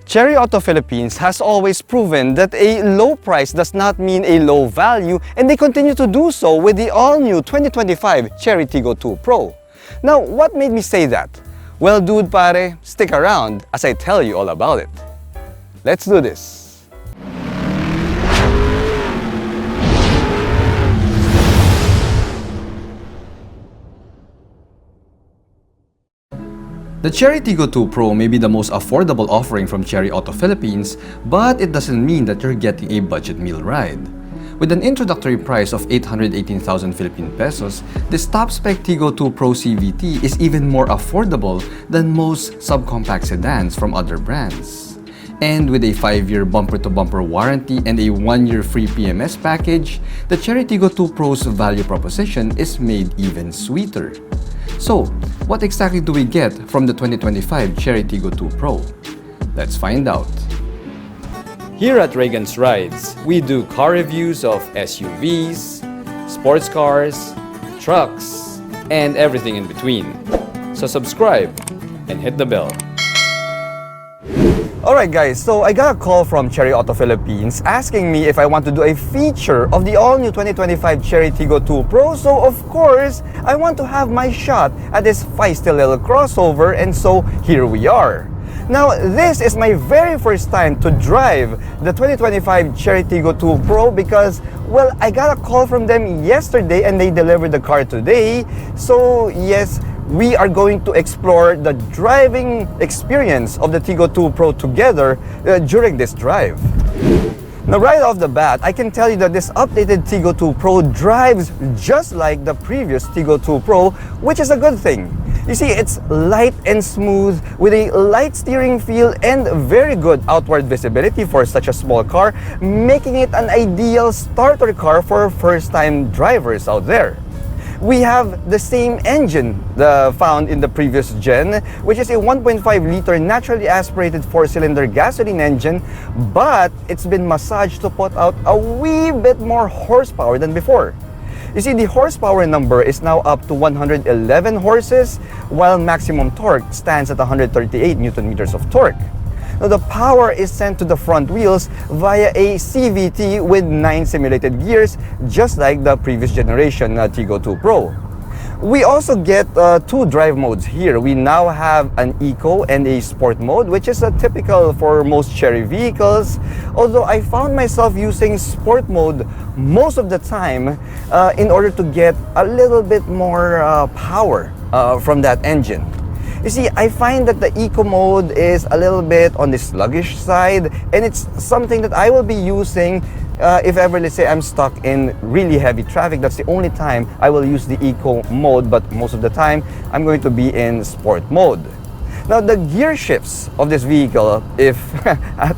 Chery Auto Philippines has always proven that a low price does not mean a low value, and they continue to do so with the all-new 2025 Chery Tiggo2 Pro. Now, what made me say that? Well, dude pare, stick around as I tell you all about it. Let's do this. The Chery Tiggo2 Pro may be the most affordable offering from Chery Auto Philippines, but it doesn't mean that you're getting a budget meal ride. With an introductory price of 818,000 Philippine pesos, this top-spec Tiggo2 Pro CVT is even more affordable than most subcompact sedans from other brands. And with a 5-year bumper-to-bumper warranty and a 1-year free PMS package, the Chery Tiggo2 Pro's value proposition is made even sweeter. So, what exactly do we get from the 2025 Chery Tiggo2 Pro? Let's find out. Here at Reagan's Rides, we do car reviews of SUVs, sports cars, trucks, and everything in between. So subscribe and hit the bell. Alright guys, so I got a call from Chery Auto Philippines asking me if I want to do a feature of the all-new 2025 Chery Tiggo2 Pro. So of course, I want to have my shot at this feisty little crossover, and so here we are. Now, this is my very first time to drive the 2025 Chery Tiggo2 Pro because, well, I got a call from them yesterday and they delivered the car today. So yes, we are going to explore the driving experience of the Tiggo2 Pro together during this drive. Now, right off the bat, I can tell you that this updated Tiggo2 Pro drives just like the previous Tiggo2 Pro, which is a good thing. You see, it's light and smooth with a light steering feel and very good outward visibility for such a small car, making it an ideal starter car for first-time drivers out there. We have the same engine found in the previous gen, which is a 1.5-liter naturally aspirated 4-cylinder gasoline engine, but it's been massaged to put out a wee bit more horsepower than before. You see, the horsepower number is now up to 111 horses, while maximum torque stands at 138 Newton meters of torque. Now, the power is sent to the front wheels via a CVT with 9 simulated gears, just like the previous generation Tiggo2 Pro. We also get 2 drive modes here. We now have an Eco and a Sport mode, which is typical for most Chery vehicles, although I found myself using Sport mode most of the time in order to get a little bit more power from that engine. You see, I find that the Eco mode is a little bit on the sluggish side, and it's something that I will be using if ever, let's say, I'm stuck in really heavy traffic. That's the only time I will use the Eco mode, but most of the time, I'm going to be in Sport mode. Now, the gear shifts of this vehicle, if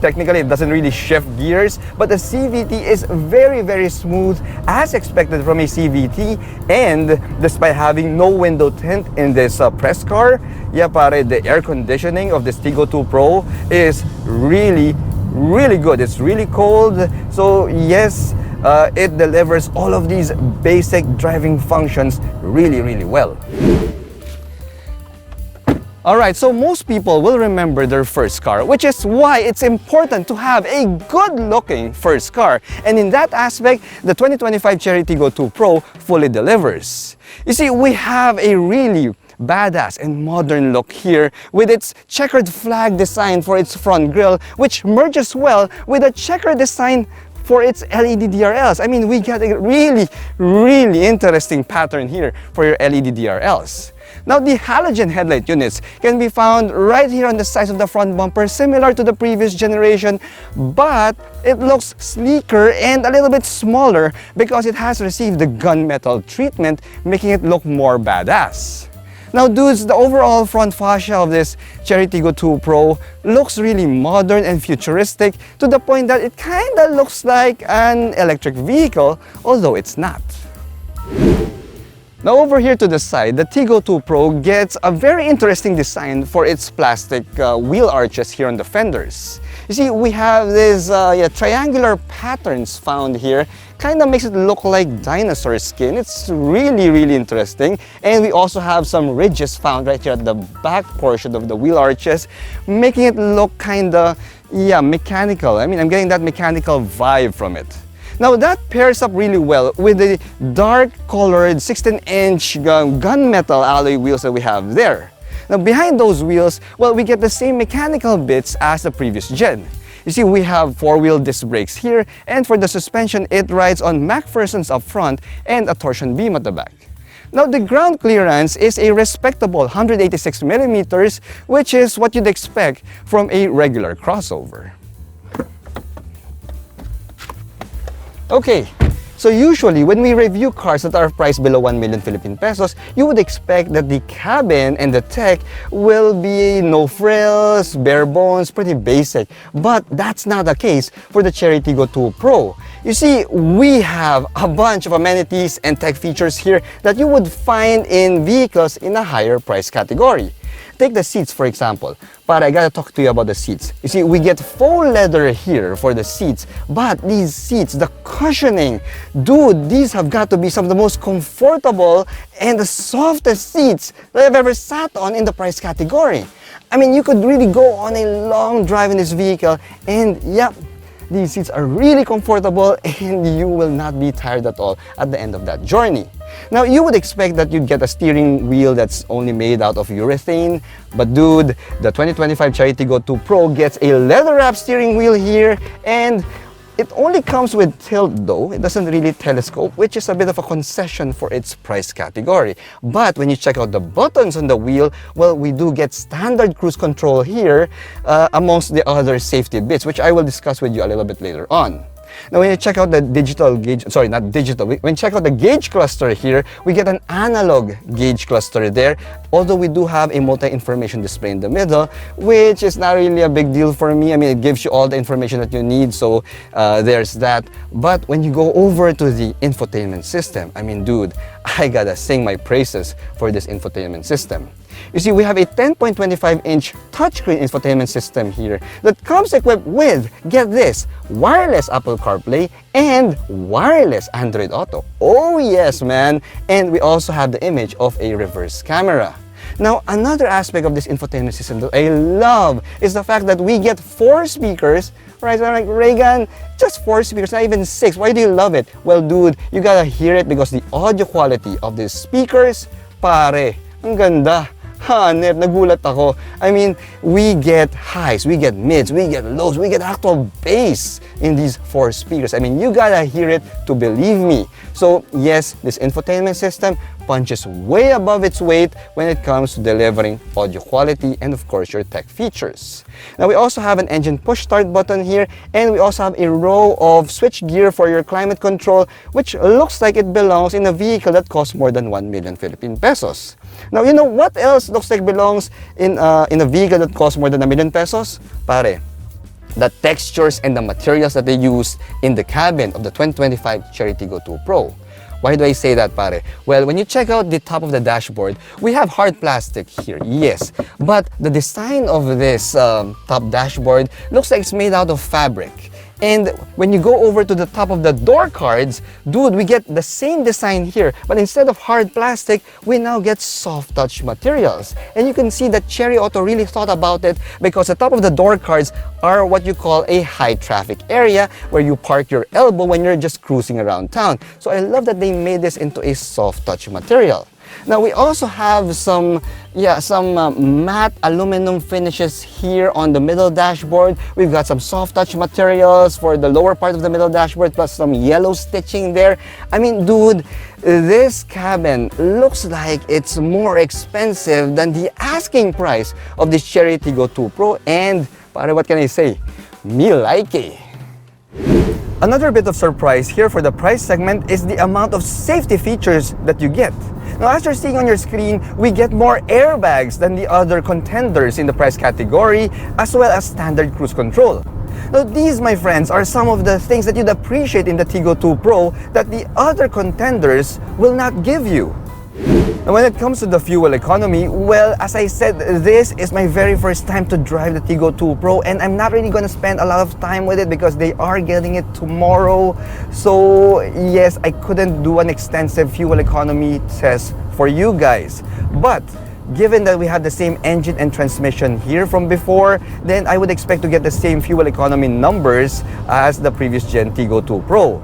technically it doesn't really shift gears, but the CVT is very, very smooth as expected from a CVT, and despite having no window tint in this press car, yeah pare, the air conditioning of this Tiggo2 Pro is really good. It's really cold, so yes, it delivers all of these basic driving functions really well. Alright, so most people will remember their first car, which is why it's important to have a good-looking first car. And in that aspect, the 2025 Chery Tiggo2 Pro fully delivers. You see, we have a really badass and modern look here with its checkered flag design for its front grille, which merges well with a checkered design for its LED DRLs. I mean, we got a really interesting pattern here for your LED DRLs. Now, the halogen headlight units can be found right here on the sides of the front bumper, similar to the previous generation, but it looks sleeker and a little bit smaller because it has received the gunmetal treatment, making it look more badass. Now, dudes, the overall front fascia of this Chery Tiggo2 Pro looks really modern and futuristic to the point that it kinda looks like an electric vehicle, although it's not. Now over here to the side, the Tiggo2 Pro gets a very interesting design for its plastic wheel arches here on the fenders. You see, we have these triangular patterns found here. Kind of makes it look like dinosaur skin. It's really interesting. And we also have some ridges found right here at the back portion of the wheel arches, making it look kind of, mechanical. I mean, I'm getting that mechanical vibe from it. Now that pairs up really well with the dark colored 16-inch gunmetal alloy wheels that we have there. Now behind those wheels, well, we get the same mechanical bits as the previous gen. You see, we have 4-wheel disc brakes here, and for the suspension, it rides on MacPherson's up front and a torsion beam at the back. Now the ground clearance is a respectable 186 millimeters, which is what you'd expect from a regular crossover. Okay, so usually when we review cars that are priced below 1 million Philippine pesos, you would expect that the cabin and the tech will be no frills, bare bones, pretty basic. But that's not the case for the Chery Tiggo2 Pro. You see, we have a bunch of amenities and tech features here that you would find in vehicles in a higher price category. Take the seats, for example. But I gotta talk to you about the seats. You see, we get faux leather here for the seats, but these seats, the cushioning, dude, these have got to be some of the most comfortable and the softest seats that I've ever sat on in the price category. I mean, you could really go on a long drive in this vehicle, and yep, these seats are really comfortable and you will not be tired at all at the end of that journey. Now, you would expect that you'd get a steering wheel that's only made out of urethane, but dude, the 2025 Chery Tiggo2 Pro gets a leather-wrapped steering wheel here, and it only comes with tilt though. It doesn't really telescope, which is a bit of a concession for its price category. But when you check out the buttons on the wheel, well, we do get standard cruise control here amongst the other safety bits, which I will discuss with you a little bit later on. Now, when you check out the digital gauge, sorry, not digital, when you check out the gauge cluster here, we get an analog gauge cluster there, although we do have a multi-information display in the middle, which is not really a big deal for me. I mean, it gives you all the information that you need, so there's that. But when you go over to the infotainment system, I mean, dude, I gotta sing my praises for this infotainment system. You see, we have a 10.25-inch touchscreen infotainment system here that comes equipped with, get this, wireless Apple CarPlay and wireless Android Auto. Oh yes, man! And we also have the image of a reverse camera. Now, another aspect of this infotainment system that I love is the fact that we get 4 speakers. Right, so I'm like, Reagan, just 4 speakers, not even 6. Why do you love it? Well, dude, you gotta hear it because the audio quality of these speakers, pare, ang ganda. Hanep, nagulat ako. I mean, we get highs, we get mids, we get lows, we get actual bass in these 4 speakers. I mean, you gotta hear it to believe me. So yes, this infotainment system punches way above its weight when it comes to delivering audio quality and of course your tech features. Now we also have an engine push start button here, and we also have a row of switch gear for your climate control, which looks like it belongs in a vehicle that costs more than 1 million Philippine pesos. Now, you know what else looks like belongs in a vehicle that costs more than 1 million pesos? Pare, the textures and the materials that they use in the cabin of the 2025 Chery Tiggo2 Pro. Why do I say that, pare? Well, when you check out the top of the dashboard, we have hard plastic here, yes. But the design of this top dashboard looks like it's made out of fabric. And when you go over to the top of the door cards, dude, we get the same design here, but instead of hard plastic, we now get soft touch materials. And you can see that Chery Auto really thought about it because the top of the door cards are what you call a high traffic area where you park your elbow when you're just cruising around town. So I love that they made this into a soft touch material. Now we also have some matte aluminum finishes here on the middle dashboard. We've got some soft touch materials for the lower part of the middle dashboard, plus some yellow stitching there. I mean, dude, this cabin looks like it's more expensive than the asking price of this Chery Tiggo2 Pro, and pare, what can I say? Me like it. Another bit of surprise here for the price segment is the amount of safety features that you get. Now, as you're seeing on your screen, we get more airbags than the other contenders in the price category, as well as standard cruise control. Now, these, my friends, are some of the things that you'd appreciate in the Tiggo2 Pro that the other contenders will not give you. And when it comes to the fuel economy, well, as I said, this is my very first time to drive the Tiggo 2 Pro, and I'm not really going to spend a lot of time with it because they are getting it tomorrow. So yes, I couldn't do an extensive fuel economy test for you guys. But given that we have the same engine and transmission here from before, then I would expect to get the same fuel economy numbers as the previous gen Tiggo 2 Pro,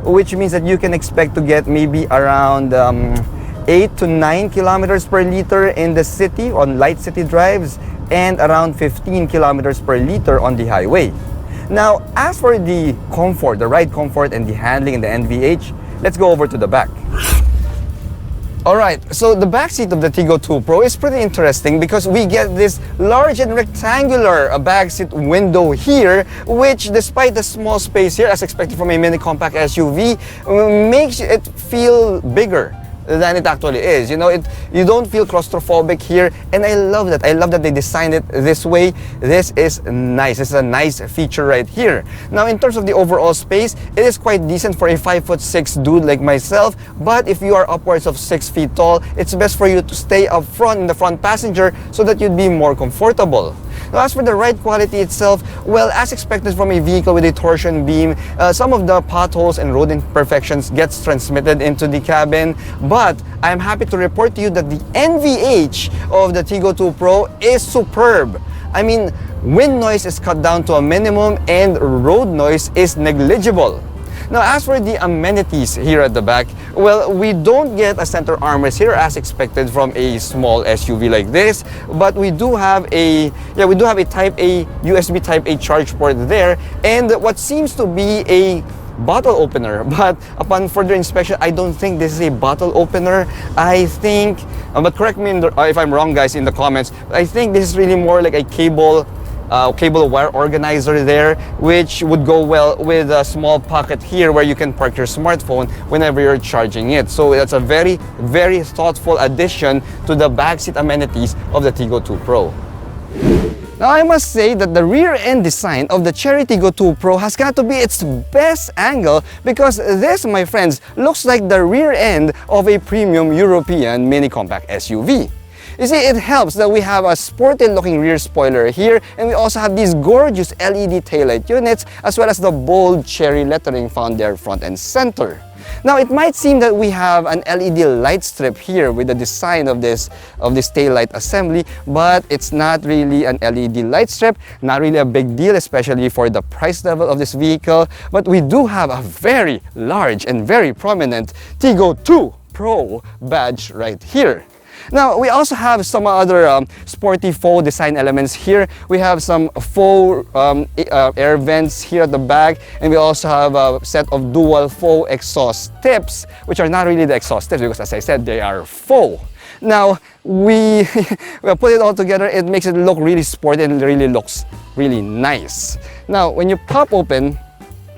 which means that you can expect to get maybe around 8 to 9 kilometers per liter in the city on light city drives and around 15 kilometers per liter on the highway. Now, as for the comfort, the ride comfort and the handling and the NVH, let's go over to the back. Alright, so the back seat of the Tiggo 2 Pro is pretty interesting because we get this large and rectangular back seat window here, which despite the small space here as expected from a mini compact SUV, makes it feel bigger than it actually is. You know, you don't feel claustrophobic here, and I love that. I love that they designed it this way. This is nice. This is a nice feature right here. Now, in terms of the overall space, it is quite decent for a 5'6" dude like myself, but if you are upwards of 6 feet tall, it's best for you to stay up front in the front passenger so that you'd be more comfortable. Now, as for the ride quality itself, well, as expected from a vehicle with a torsion beam, some of the potholes and road imperfections gets transmitted into the cabin, but I'm happy to report to you that the NVH of the Tiggo 2 Pro is superb. I mean, wind noise is cut down to a minimum and road noise is negligible. Now, as for the amenities here at the back, well, we don't get a center armrest here as expected from a small SUV like this, but we do have a Type A USB Type A charge port there, and what seems to be a bottle opener, but upon further inspection, I don't think this is a bottle opener. I think, but correct me if I'm wrong, guys, in the comments. I think this is really more like a cable wire organizer there, which would go well with a small pocket here where you can park your smartphone whenever you're charging it. So that's a very, very thoughtful addition to the backseat amenities of the Tiggo 2 Pro. Now, I must say that the rear end design of the Chery Tiggo 2 Pro has got to be its best angle, because this, my friends, looks like the rear end of a premium European mini compact SUV. You see, it helps that we have a sporty looking rear spoiler here, and we also have these gorgeous LED taillight units as well as the bold Chery lettering found there front and center. Now, it might seem that we have an LED light strip here with the design of this taillight assembly, but it's not really an LED light strip, not really a big deal, especially for the price level of this vehicle. But we do have a very large and very prominent Tiggo 2 Pro badge right here. Now, we also have some other sporty faux design elements here. We have some faux air vents here at the back, and we also have a set of dual faux exhaust tips, which are not really the exhaust tips because, as I said, they are faux. Now, we put it all together, it makes it look really sporty and really looks really nice. Now, when you pop open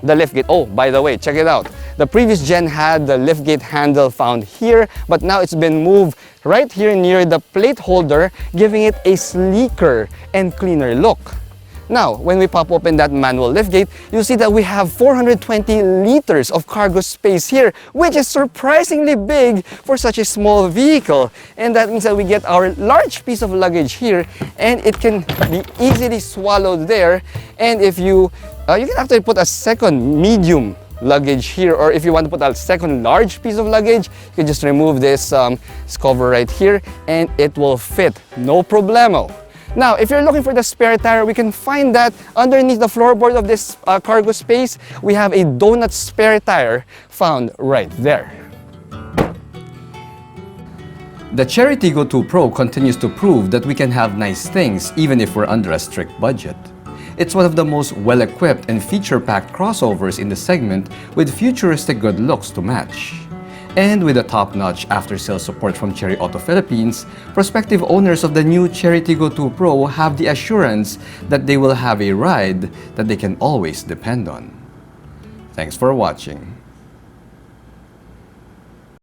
the liftgate, oh, by the way, check it out. The previous gen had the liftgate handle found here, but now it's been moved right here near the plate holder, giving it a sleeker and cleaner look. Now, when we pop open that manual liftgate, you see that we have 420 liters of cargo space here, which is surprisingly big for such a small vehicle. And that means that we get our large piece of luggage here, and it can be easily swallowed there. And if you can actually put a second medium luggage here, or if you want to put a second large piece of luggage, you can just remove this cover right here and it will fit, no problemo. Now, if you're looking for the spare tire, we can find that underneath the floorboard of this cargo space. We have a donut spare tire found right there. The Chery Tiggo 2 Pro continues to prove that we can have nice things even if we're under a strict budget. It's one of the most well-equipped and feature-packed crossovers in the segment, with futuristic good looks to match. And with the top-notch after-sales support from Chery Auto Philippines, prospective owners of the new Chery Tiggo 2 Pro have the assurance that they will have a ride that they can always depend on. Thanks for watching.